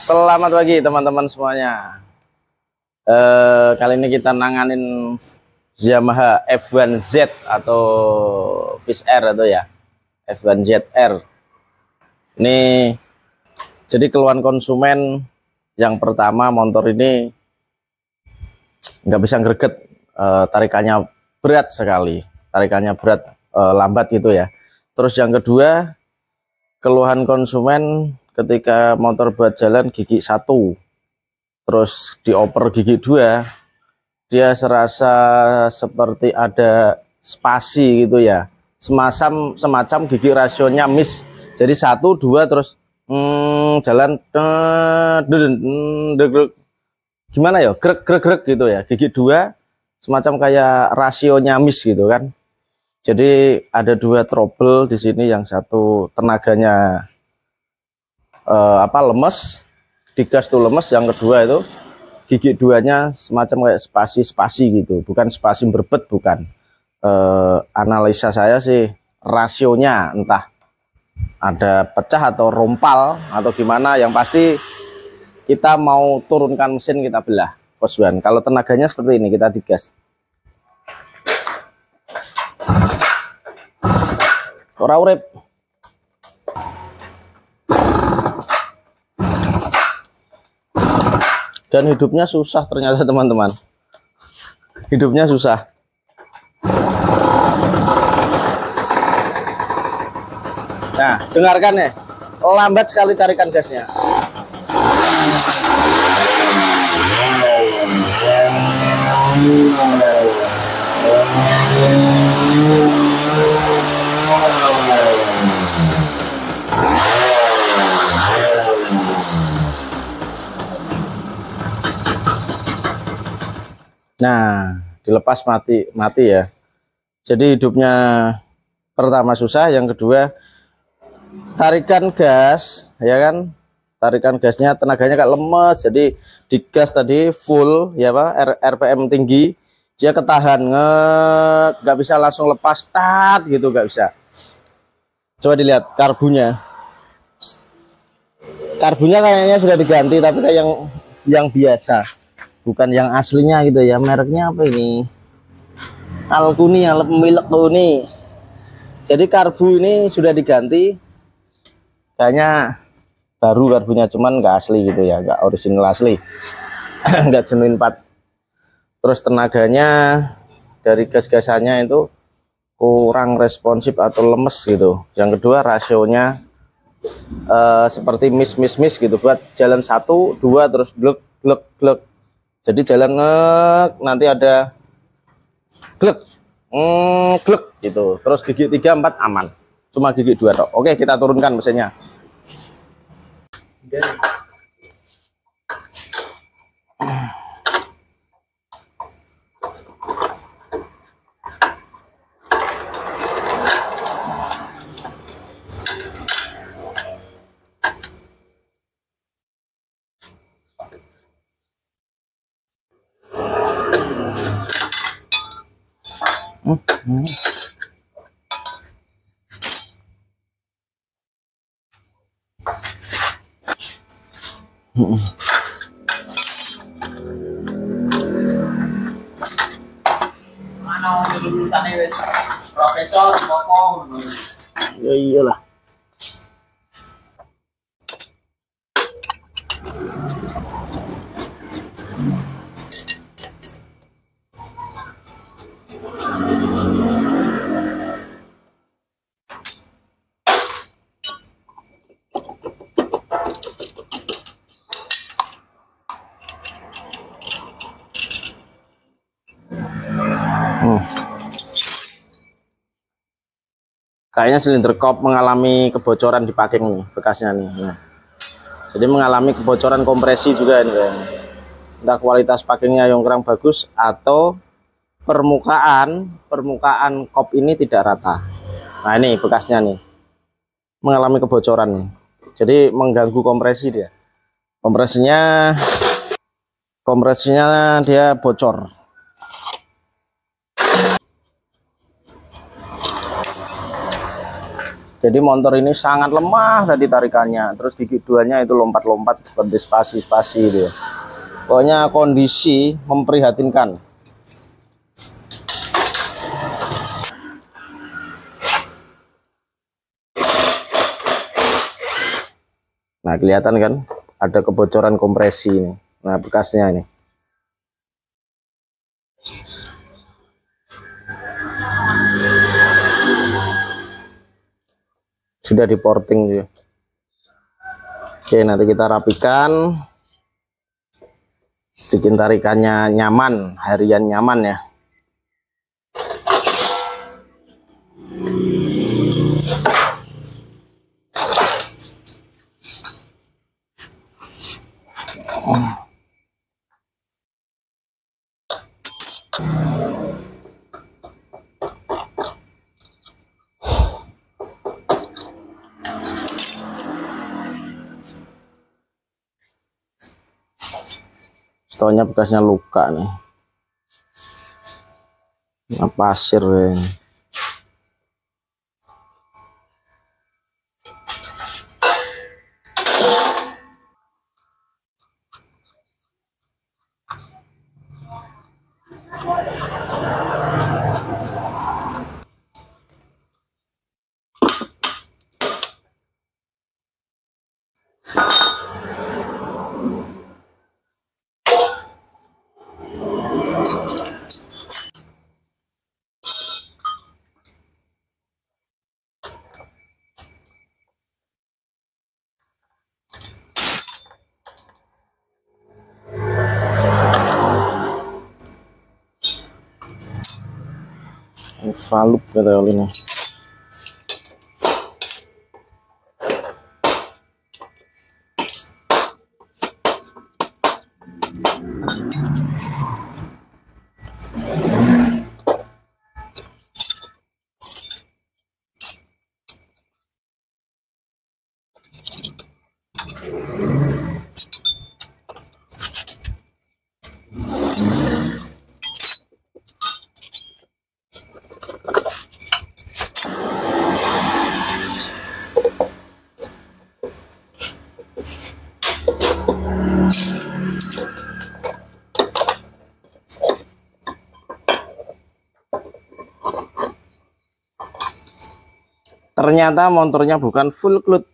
Selamat pagi teman-teman semuanya. Kali ini kita nanganin Yamaha F1Z atau Fish Air atau ya F1ZR. Ini jadi keluhan konsumen yang pertama, motor ini nggak bisa greget, tarikannya berat sekali, lambat gitu ya. Terus yang kedua, keluhan konsumen ketika motor buat jalan gigi 1 terus dioper gigi 2, dia serasa seperti ada spasi gitu ya, semacam gigi rasionya miss. Jadi 1, 2 terus jalan gimana ya, grek gitu ya, gigi 2 semacam kayak rasionya miss gitu kan. Jadi ada 2 trouble di sini, yang satu tenaganya lemes, digas tuh lemes, yang kedua itu gigi 2-nya semacam kayak spasi gitu, bukan spasi berbet, bukan. Analisa saya sih rasionya entah ada pecah atau rompal atau gimana, yang pasti kita mau turunkan mesin kita belah Boswan. Kalau tenaganya seperti ini kita digas ora urip. Dan hidupnya susah ternyata teman-teman, hidupnya susah. Nah, dengarkan ya, lambat sekali tarikan gasnya. Nah, dilepas mati ya. Jadi hidupnya pertama susah, yang kedua tarikan gas ya kan, tarikan gasnya tenaganya kayak lemes. Jadi digas tadi full ya Pak, RPM tinggi, dia ketahan, nggak bisa langsung lepas gitu, nggak bisa. Coba dilihat karbunya kayaknya sudah diganti, tapi kayak yang biasa, bukan yang aslinya gitu ya. Mereknya apa ini? Alkuni, milik Kuni. Jadi karbu ini sudah diganti, kayaknya baru karbunya, cuman nggak asli gitu ya, nggak original asli, nggak genuine part. Terus tenaganya dari gas-gasannya itu kurang responsif atau lemes gitu. Yang kedua rasionya seperti miss gitu, buat jalan 1, 2 terus glek. Jadi jalan nanti ada glek gitu. Terus gigi 3, 4 aman. Cuma gigi 2 tok. Oke, kita turunkan mesinnya. Mana lulusannya wis profesor apa? Ya iyalah. Kayaknya silinder kop mengalami kebocoran di packing nih, bekasnya nih. Nah, jadi mengalami kebocoran kompresi juga ini kayaknya. Entah kualitas packingnya yang kurang bagus atau permukaan kop ini tidak rata. Nah ini bekasnya nih, mengalami kebocoran nih. Jadi mengganggu kompresi dia. Kompresinya dia bocor. Jadi motor ini sangat lemah tadi tarikannya, terus gigi duanya itu lompat-lompat seperti spasi-spasi gitu ya. Pokoknya kondisi memprihatinkan. Nah, kelihatan kan ada kebocoran kompresi ini. Nah, bekasnya ini. Sudah di porting juga. Oke, nanti kita rapikan, bikin tarikannya nyaman, harian nyaman ya. Stolnya bekasnya luka nih. Nah, pasir ya. Valup kata ini. Ternyata motornya bukan full cloth.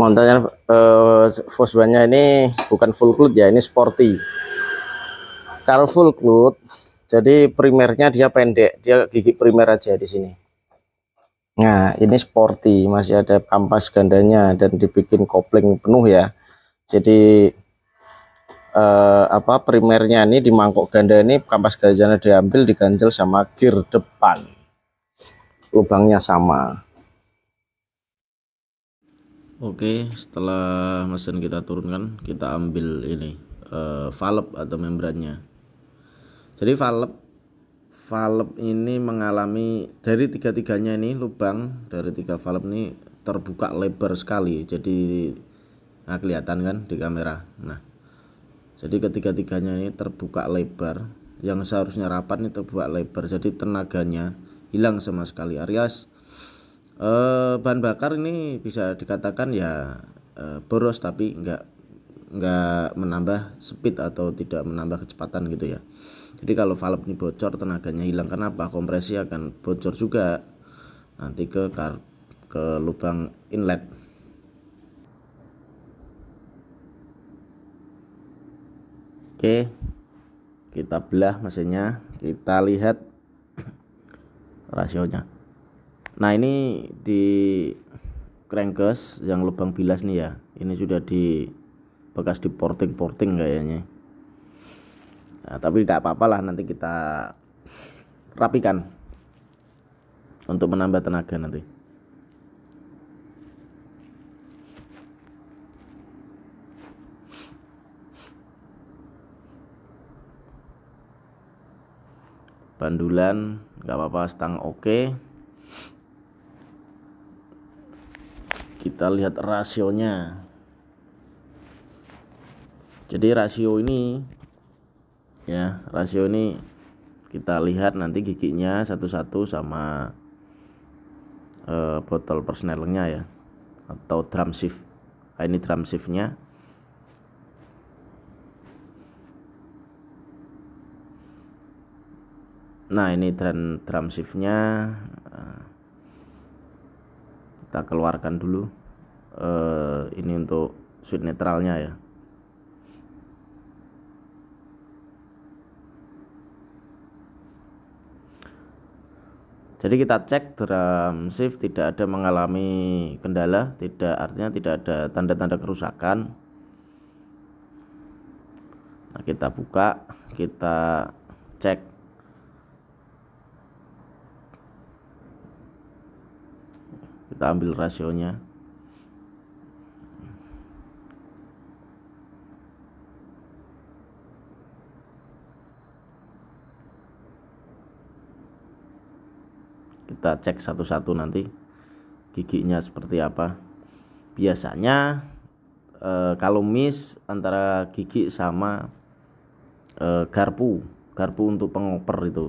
Motornya Volkswagen ini bukan full cloth ya, ini sporty. Kalau full cloth, jadi primernya dia pendek, dia gigi primer aja di sini. Nah, ini sporty, masih ada kampas gandanya dan dibikin kopling penuh ya. Jadi primernya ini di mangkok ganda ini kampas gandanya diambil, diganjel sama gear depan. Lubangnya sama. Oke, setelah mesin kita turunkan, kita ambil ini valve atau membrannya. Jadi valve ini mengalami dari tiga-tiganya ini lubang dari 3 valve ini terbuka lebar sekali. Jadi nah, kelihatan kan di kamera. Nah, jadi ketiga-tiganya ini terbuka lebar, yang seharusnya rapat ini terbuka lebar. Jadi tenaganya hilang sama sekali, alias bahan bakar ini bisa dikatakan ya boros, tapi enggak menambah speed atau tidak menambah kecepatan gitu ya. Jadi kalau valve ini bocor, tenaganya hilang. Kenapa? Kompresi akan bocor juga nanti ke lubang inlet. Oke, kita belah mesinnya, kita lihat rasionya. Nah, ini di crankcase yang lubang bilas nih ya, ini sudah bekas di porting kayaknya. Nah, tapi nggak apa-apa lah, nanti kita rapikan untuk menambah tenaga nanti. Bandulan nggak apa-apa, stang oke. Kita lihat rasionya. Jadi rasio ini kita lihat nanti giginya satu-satu sama botol persnelingnya ya, atau drum shift. Nah, ini drum shiftnya. Nah ini drum shiftnya. Kita keluarkan dulu. Ini untuk switch netralnya ya. Jadi kita cek drum shift tidak ada mengalami kendala, tidak, artinya tidak ada tanda-tanda kerusakan. Nah, kita buka, kita cek. Kita ambil rasionya. Kita cek satu-satu nanti giginya seperti apa. Biasanya kalau miss antara gigi sama garpu untuk pengoper itu,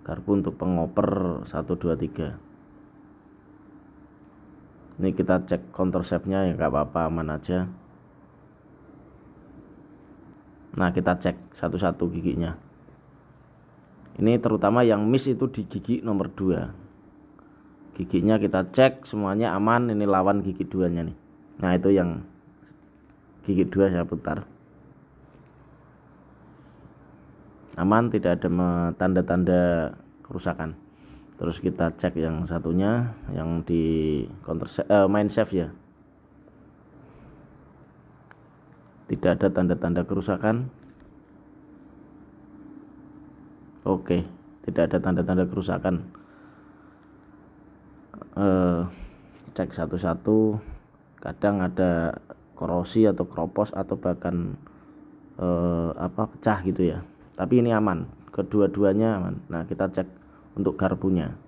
garpu untuk pengoper 1 2 3. Ini kita cek counter shape-nya ya, nggak apa-apa, aman aja. Nah kita cek satu-satu giginya. Ini terutama yang miss itu di gigi nomor 2. Giginya kita cek semuanya aman. Ini lawan gigi 2-nya nih. Nah itu yang gigi 2 saya putar. Aman, tidak ada tanda-tanda kerusakan. Terus kita cek yang satunya, yang di main shaft ya. Tidak ada tanda-tanda kerusakan. Oke, tidak ada tanda-tanda kerusakan. Cek satu-satu. Kadang ada korosi atau kropos atau bahkan pecah gitu ya. Tapi ini aman, kedua-duanya aman. Nah kita cek untuk garpunya.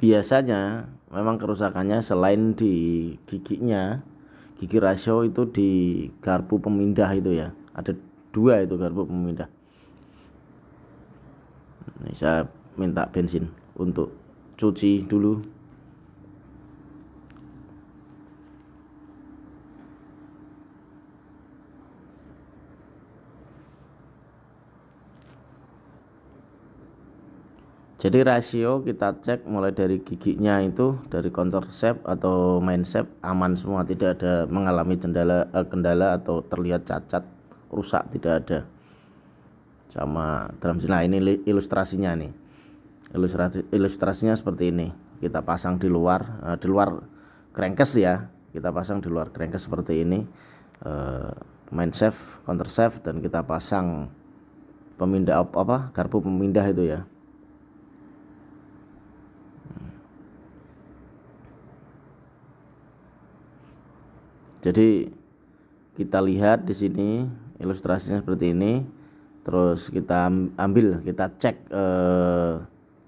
Biasanya memang kerusakannya selain di giginya, gigi rasio itu di garpu pemindah itu ya. Ada 2 itu garpu pemindah. Ini saya minta bensin untuk cuci dulu. Jadi rasio kita cek mulai dari giginya itu, dari counter shape atau main shape aman semua, tidak ada mengalami kendala atau terlihat cacat, rusak, tidak ada. Sama drum shift. Nah ini ilustrasinya nih. Ilustrasinya seperti ini. Kita pasang di luar crankcase ya. Kita pasang di luar crankcase seperti ini. Main shaft, counter shaft, dan kita pasang pemindah garpu pemindah itu ya. Jadi kita lihat di sini ilustrasinya seperti ini. Terus kita ambil, kita cek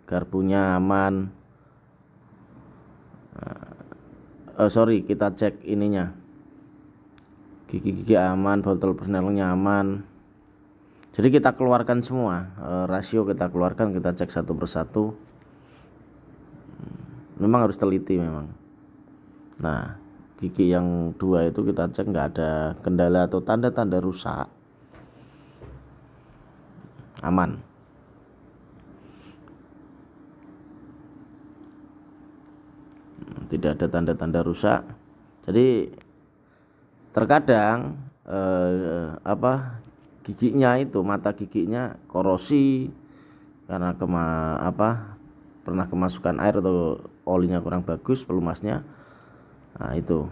garpunya aman. Kita cek ininya, gigi-gigi aman, botol persnelingnya aman. Jadi kita keluarkan semua rasio, kita keluarkan, kita cek satu persatu. Memang harus teliti memang. Nah gigi yang 2 itu kita cek nggak ada kendala atau tanda-tanda rusak, aman. Tidak ada tanda-tanda rusak. Jadi terkadang giginya itu, mata giginya korosi karena pernah kemasukan air atau olinya kurang bagus, pelumasnya. Nah itu,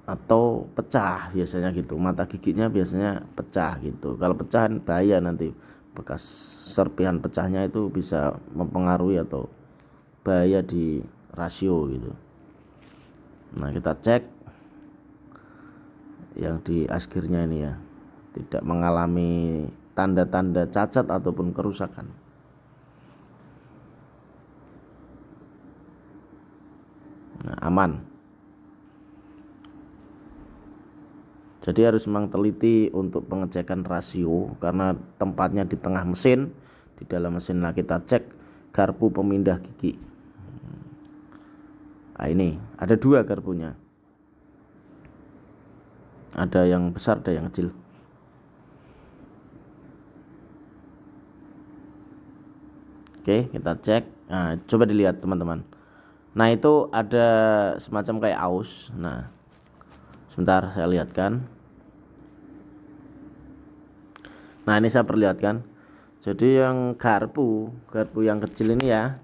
atau pecah biasanya gitu, mata giginya biasanya pecah gitu. Kalau pecah bahaya, nanti bekas serpihan pecahnya itu bisa mempengaruhi atau bahaya di rasio gitu. Nah kita cek yang di askirnya ini ya, tidak mengalami tanda-tanda cacat ataupun kerusakan. Nah, aman. Jadi harus memang teliti untuk pengecekan rasio karena tempatnya di tengah mesin, di dalam mesin. Nah, kita cek garpu pemindah gigi. Nah, ini ada 2 garpunya, ada yang besar ada yang kecil. Oke, kita cek. Nah, coba dilihat teman-teman. Nah, itu ada semacam kayak aus. Nah, sebentar saya lihatkan. Nah, ini saya perlihatkan. Jadi yang garpu yang kecil ini ya.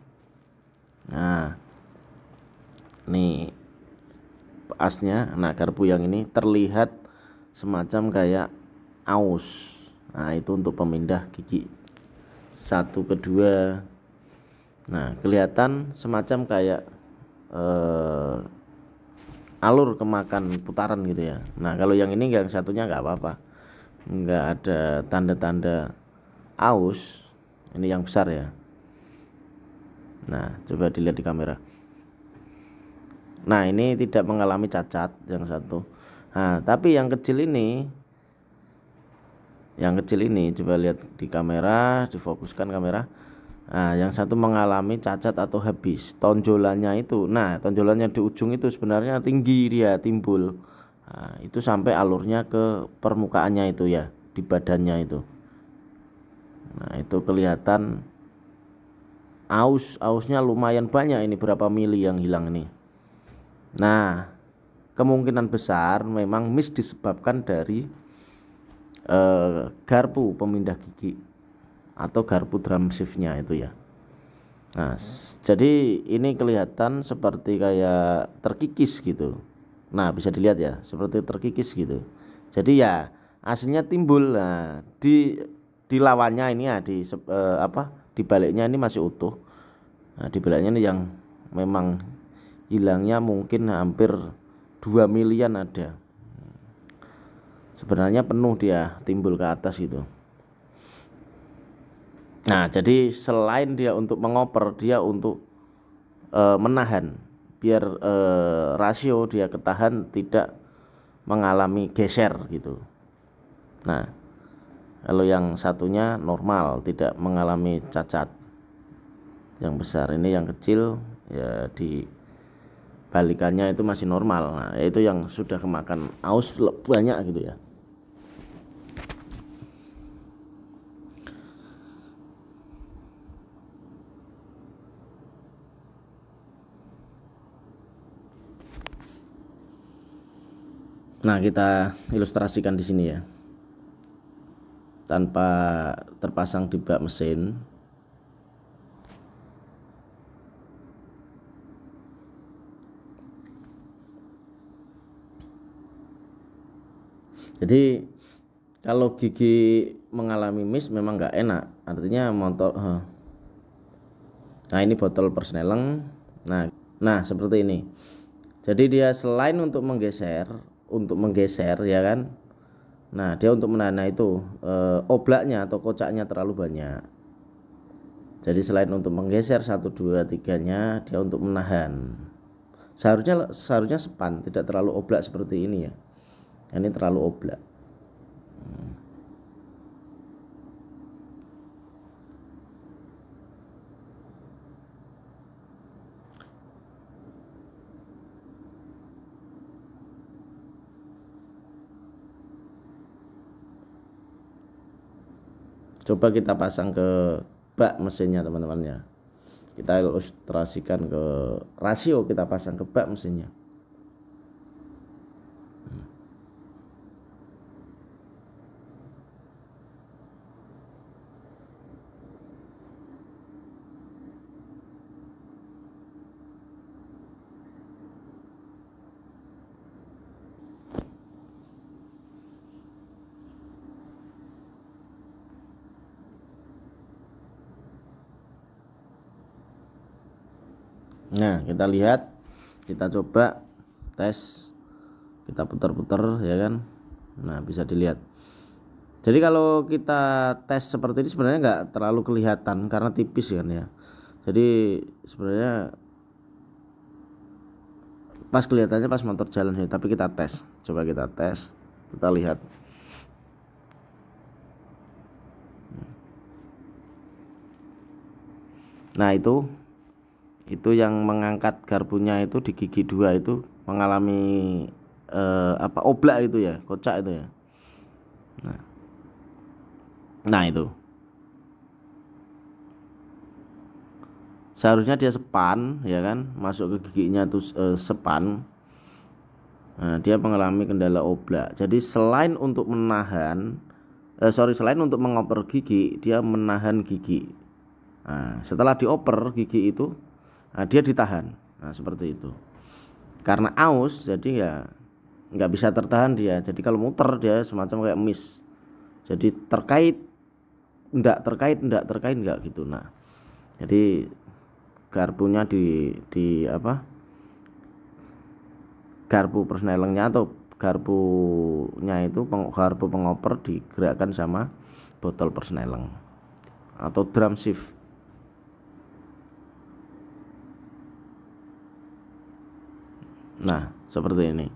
Nah, nih asnya. Nah, garpu yang ini terlihat semacam kayak aus. Nah, itu untuk pemindah gigi 1 ke 2. Nah, kelihatan semacam kayak alur kemakan putaran gitu ya. Nah, kalau yang ini yang satunya nggak apa-apa, nggak ada tanda-tanda aus. Ini yang besar ya. Nah, coba dilihat di kamera. Nah, ini tidak mengalami cacat yang satu. Nah, tapi yang kecil ini coba lihat di kamera, difokuskan kamera. Nah, yang satu mengalami cacat atau habis tonjolannya itu. Nah, tonjolannya di ujung itu sebenarnya tinggi, dia timbul. Nah, itu sampai alurnya ke permukaannya itu ya, di badannya itu. Nah, itu kelihatan ausnya lumayan banyak ini, berapa mili yang hilang ini. Nah, kemungkinan besar memang miss disebabkan dari garpu pemindah gigi atau garpu drum shiftnya itu ya. Nah, jadi ini kelihatan seperti kayak terkikis gitu. Nah, bisa dilihat ya, seperti terkikis gitu. Jadi ya aslinya timbul. Nah, di lawannya ini ya, di baliknya ini masih utuh. Nah, di baliknya ini yang memang hilangnya mungkin hampir 2 milian ada. Sebenarnya penuh dia timbul ke atas gitu. Nah, jadi selain dia untuk mengoper, dia untuk menahan biar rasio dia ketahan tidak mengalami geser gitu. Nah, kalau yang satunya normal, tidak mengalami cacat. Yang besar ini, yang kecil ya di balikannya itu masih normal. Nah, itu yang sudah kemakan aus banyak gitu ya. Nah, kita ilustrasikan di sini ya. Tanpa terpasang di bak mesin. Jadi kalau gigi mengalami miss memang nggak enak. Artinya motor. Nah, ini botol Persneleng. Nah, seperti ini. Jadi dia selain untuk menggeser ya kan. Nah, dia untuk menahan itu oblaknya atau kocaknya terlalu banyak. Jadi selain untuk menggeser 1 2 3-nya, dia untuk menahan. Seharusnya sepan, tidak terlalu oblak seperti ini ya. Ini terlalu oblak. Coba kita pasang ke bak mesinnya teman-teman ya. Kita ilustrasikan ke rasio, kita pasang ke bak mesinnya. Nah, kita lihat, kita coba tes, kita putar-putar ya kan. Nah, bisa dilihat. Jadi kalau kita tes seperti ini sebenarnya nggak terlalu kelihatan karena tipis kan ya. Jadi sebenarnya pas kelihatannya pas motor jalan sih, tapi kita tes. Coba kita tes. kita lihat. Nah itu yang mengangkat garpunya itu di gigi 2 itu mengalami oblak itu ya, kocak itu ya. Nah itu seharusnya dia sepan ya kan, masuk ke giginya tuh sepan. Nah, dia mengalami kendala oblak. Jadi selain untuk menahan selain untuk mengoper gigi, dia menahan gigi. Nah, setelah dioper gigi itu, nah, dia ditahan. Nah, seperti itu. Karena aus, jadi ya nggak bisa tertahan dia. Jadi kalau muter dia semacam kayak miss. Jadi terkait enggak gitu. Nah, jadi garpunya di garpu persnelengnya atau garpunya itu garpu pengoper digerakkan sama botol persneleng atau drum shift. Nah seperti ini.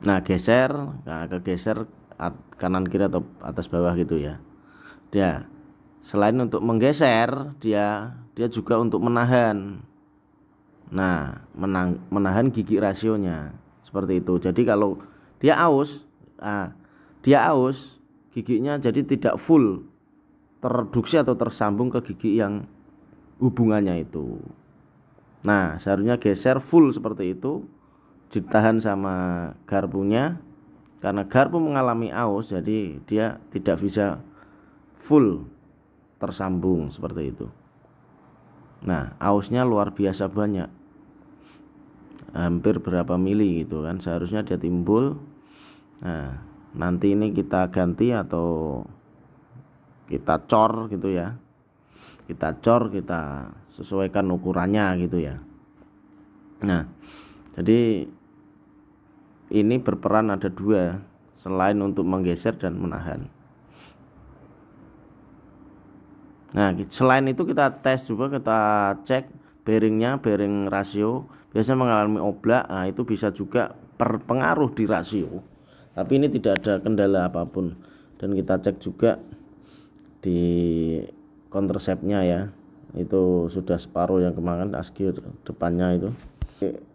Nah geser, nah kegeser kanan kiri atau atas bawah gitu ya. Dia selain untuk menggeser, dia juga untuk menahan. Nah, menahan gigi rasionya seperti itu. Jadi kalau dia aus, giginya jadi tidak full terreduksi atau tersambung ke gigi yang hubungannya itu. Nah, seharusnya geser full seperti itu, ditahan sama garpunya. Karena garpu mengalami aus, jadi dia tidak bisa full tersambung seperti itu. Nah, ausnya luar biasa banyak, hampir berapa mili gitu kan, seharusnya dia timbul. Nah, nanti ini kita ganti atau kita cor gitu ya, kita sesuaikan ukurannya gitu ya. Nah, jadi ini berperan ada dua, selain untuk menggeser dan menahan. Nah, selain itu kita tes juga, kita cek bearingnya, bearing rasio biasanya mengalami oblak. Nah, itu bisa juga berpengaruh di rasio, tapi ini tidak ada kendala apapun. Dan kita cek juga di counterceptnya ya, itu sudah separuh yang kemarin askir depannya itu.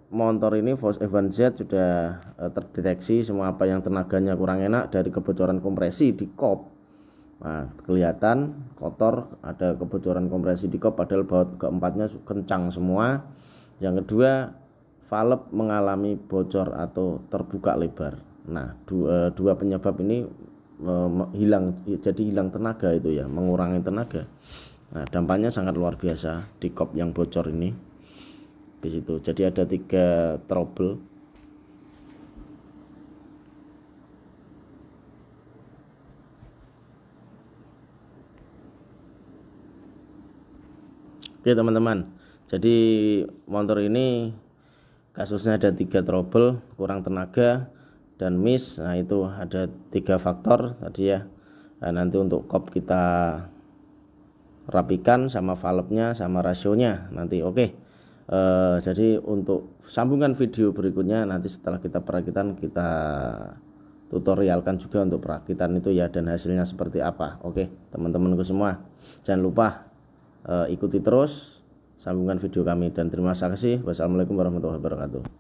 Motor ini Vos Evan Z sudah terdeteksi semua apa yang tenaganya kurang enak dari kebocoran kompresi di kop. Nah, kelihatan kotor, ada kebocoran kompresi di kop, padahal baut keempatnya kencang semua. Yang kedua, valve mengalami bocor atau terbuka lebar. Nah, dua penyebab ini hilang tenaga itu ya, mengurangi tenaga. Nah, dampaknya sangat luar biasa di kop yang bocor ini. Di situ. Jadi ada 3 trouble. Oke teman-teman. Jadi motor ini kasusnya ada 3 trouble, kurang tenaga dan miss. Nah, itu ada 3 faktor tadi ya. Nah, nanti untuk kop kita rapikan sama valve-nya sama rasionya nanti. Oke. Jadi untuk sambungan video berikutnya nanti setelah kita perakitan, kita tutorialkan juga untuk perakitan itu ya, dan hasilnya seperti apa. Oke teman-temanku semua, jangan lupa ikuti terus sambungan video kami, dan terima kasih. Wassalamualaikum warahmatullahi wabarakatuh.